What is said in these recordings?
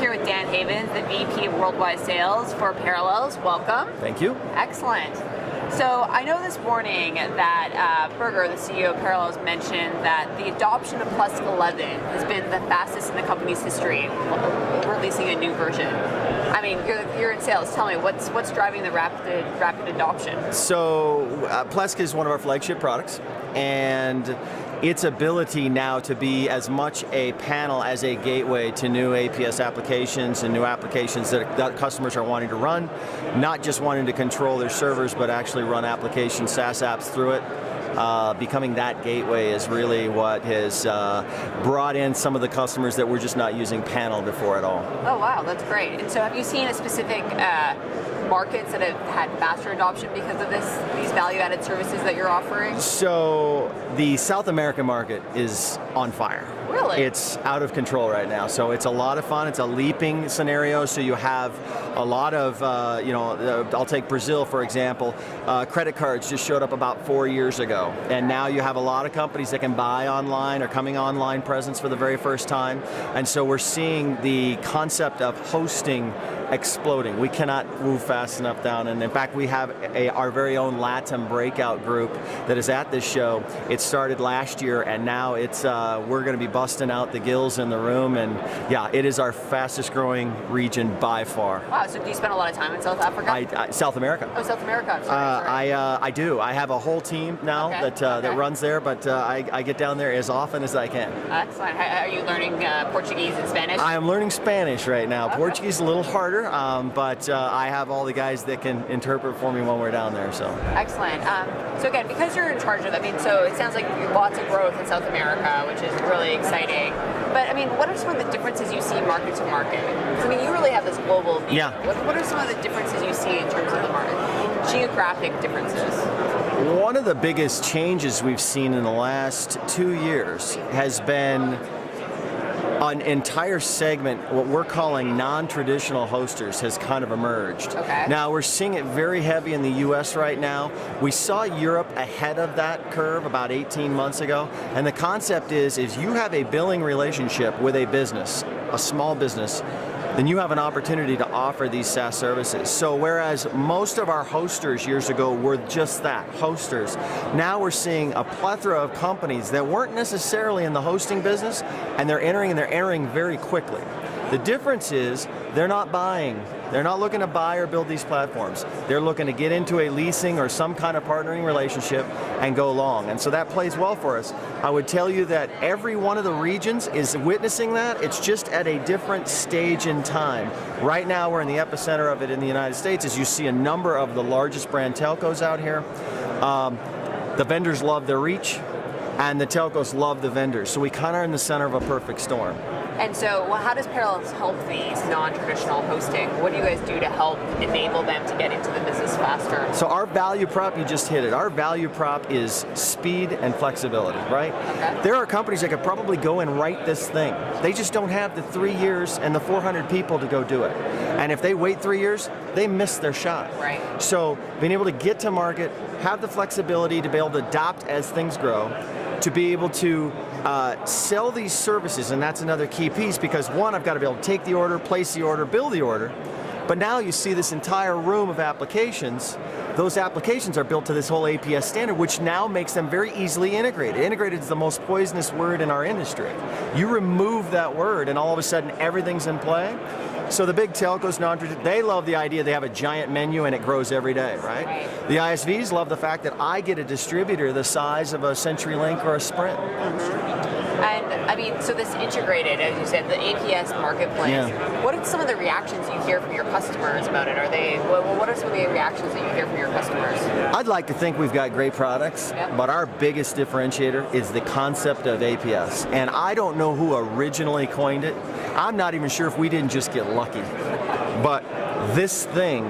here with Dan Havens, the VP of Worldwide Sales for Parallels. Welcome. Thank you. Excellent. So I know this morning that Berger, the CEO of Parallels, mentioned that the adoption of Plus 11 has been the fastest in the company's history, releasing a new version. I mean, you're in sales. Tell me, what's driving the rapid adoption? So Plesk is one of our flagship products, and its ability now to be as much a panel as a gateway to new APS applications and new applications that customers are wanting to run, not just wanting to control their servers, but actually run applications, SaaS apps through it. Becoming that gateway is really what has brought in some of the customers that were just not using panel before at all. Oh wow, that's great. And so have you seen a specific markets that have had faster adoption because of these value-added services that you're offering? So the South American market is on fire. Really? It's out of control right now. So it's a lot of fun. It's a leaping scenario. So you have a lot of, I'll take Brazil for example. Credit cards just showed up about 4 years ago. And now you have a lot of companies that can buy online or coming online presence for the very first time. And so we're seeing the concept of hosting exploding. We cannot move fast enough down, and in fact we have our very own LATAM breakout group that is at this show. It started last year, and now it's we're going to be busting out the gills in the room, and yeah, it is our fastest growing region by far. Wow, so do you spend a lot of time in South Africa? South America. Oh, South America, I'm sorry. I do. I have a whole team now that runs there, but I get down there as often as I can. Excellent. Are you learning Portuguese and Spanish? I am learning Spanish right now. Okay. Portuguese is a little harder. But I have all the guys that can interpret for me when we're down there. So excellent. So again, because you're in charge of, so it sounds like lots of growth in South America, which is really exciting. But I mean, what are some of the differences you see market to market? Because I mean, you really have this global view. Yeah. What are some of the differences you see in terms of the market, geographic differences? One of the biggest changes we've seen in the last 2 years has been an entire segment, what we're calling non-traditional hosters, has kind of emerged. Okay. Now we're seeing it very heavy in the US right now. We saw Europe ahead of that curve about 18 months ago, and the concept is you have a billing relationship with a business, a small business, then you have an opportunity to offer these SaaS services. So whereas most of our hosters years ago were just that, hosters, now we're seeing a plethora of companies that weren't necessarily in the hosting business, and they're entering very quickly. The difference is they're not buying. They're not looking to buy or build these platforms. They're looking to get into a leasing or some kind of partnering relationship and go long. And so that plays well for us. I would tell you that every one of the regions is witnessing that. It's just at a different stage in time. Right now we're in the epicenter of it in the United States as you see a number of the largest brand telcos out here. The vendors love their reach, and the telcos love the vendors. So we kind of are in the center of a perfect storm. And so, how does Parallels help these non-traditional hosting? What do you guys do to help enable them to get into the business faster? So our value prop, you just hit it. Our value prop is speed and flexibility, right? Okay. There are companies that could probably go and write this thing. They just don't have the 3 years and the 400 people to go do it. And if they wait 3 years, they miss their shot. Right. So being able to get to market, have the flexibility to be able to adopt as things grow, to be able to sell these services, and that's another key piece, because one, I've got to be able to take the order, place the order, build the order, but now you see this entire room of applications. Those applications are built to this whole APS standard, which now makes them very easily integrated. Integrated is the most poisonous word in our industry. You remove that word and all of a sudden everything's in play. So the big telcos, they love the idea they have a giant menu and it grows every day, right? The ISVs love the fact that I get a distributor the size of a CenturyLink or a Sprint. And I mean, so this integrated, as you said, the APS marketplace, what are some of the reactions you hear from your customers about it? What are some of the reactions that you hear from your customers? I'd like to think we've got great products, but our biggest differentiator is the concept of APS. And I don't know who originally coined it. I'm not even sure if we didn't just get lucky. But this thing,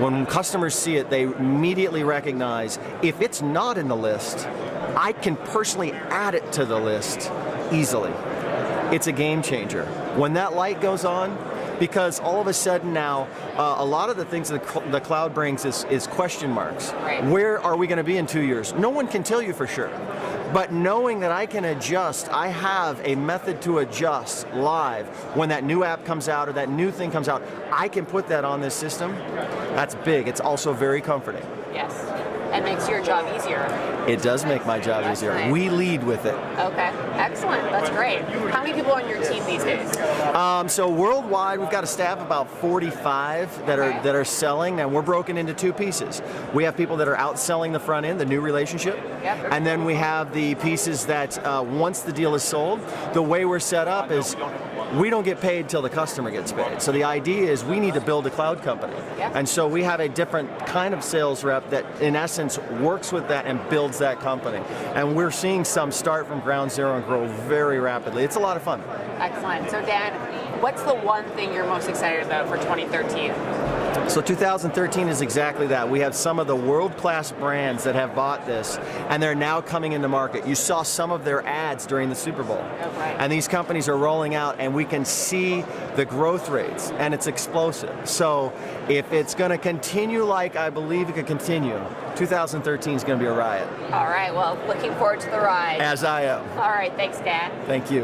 when customers see it, they immediately recognize if it's not in the list, I can personally add it to the list easily. It's a game changer. When that light goes on, because all of a sudden now, a lot of the things that the cloud brings is question marks. Right. Where are we going to be in 2 years? No one can tell you for sure. But knowing that I can adjust, I have a method to adjust live when that new app comes out or that new thing comes out, I can put that on this system. That's big. It's also very comforting. Yes. And makes your job easier. It does make my job That's easier. nice. We lead with it. Okay, excellent. That's great. How many people are on your team these days? So worldwide, we've got a staff of about 45 that are selling, and we're broken into two pieces. We have people that are out selling the front end, the new relationship, Yep. and then we have the pieces that once the deal is sold, the way we're set up is we don't get paid till the customer gets paid. So the idea is we need to build a cloud company, Yep. and so we have a different kind of sales rep that, in essence, works with that and builds that company. And we're seeing some start from ground zero and grow very rapidly. It's a lot of fun. Excellent. So Dan, what's the one thing you're most excited about for 2013? So 2013 is exactly that. We have some of the world-class brands that have bought this, and they're now coming into market. You saw some of their ads during the Super Bowl. Oh, right. And these companies are rolling out, and we can see the growth rates, and it's explosive. So if it's going to continue like I believe it could continue, 2013 is going to be a riot. All right, well, looking forward to the ride. As I am. All right, thanks, Dan. Thank you.